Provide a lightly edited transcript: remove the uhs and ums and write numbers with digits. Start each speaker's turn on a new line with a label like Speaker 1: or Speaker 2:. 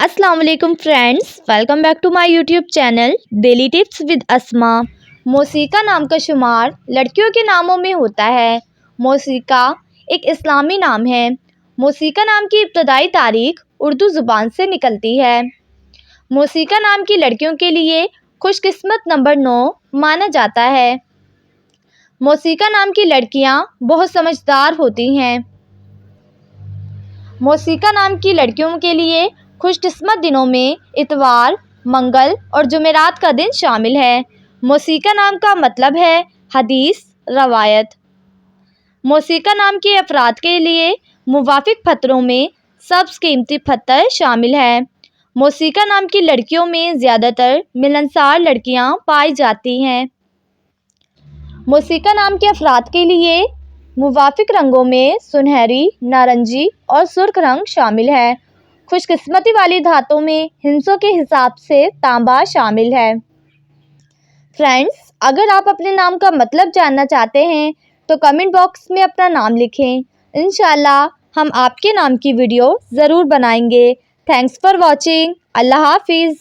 Speaker 1: अस्सलाम वालेकुम friends, welcome back to my YouTube channel daily tips with Asma. मौसीका नाम का शुमार लड़कियों के नामों में होता है। मौसीका एक इस्लामी नाम है। मौसीका नाम की इब्तदाई तारीख उर्दू ज़ुबान से निकलती है। मौसीका नाम की लड़कियों के लिए खुशकिस्मत नंबर 9 माना जाता है। मौसीका नाम की लड़कियां बहुत समझदार होती हैं। मौसीका नाम की लड़कियों के लिए खुशकिस्मत दिनों में इतवार, मंगल और जुमेरात का दिन शामिल है। मौसीका नाम का मतलब है हदीस, रवायत। मौसीका नाम के अफराद के लिए मुवाफिक पत्थरों में सब्ज़ कीमती पत्थर शामिल है। मौसीका नाम की लड़कियों में ज़्यादातर मिलनसार लड़कियां पाई जाती हैं। मौसीका नाम के अफराद के लिए मुवाफिक रंगों में सुनहरी, नारंगी और सुर्ख रंग शामिल है। खुशकिस्मती वाली धातों में हिंसों के हिसाब से तांबा शामिल है। फ्रेंड्स, अगर आप अपने नाम का मतलब जानना चाहते हैं तो कमेंट बॉक्स में अपना नाम लिखें। इंशाल्लाह हम आपके नाम की वीडियो ज़रूर बनाएंगे। Thanks for watching. अल्लाह हाफिज़।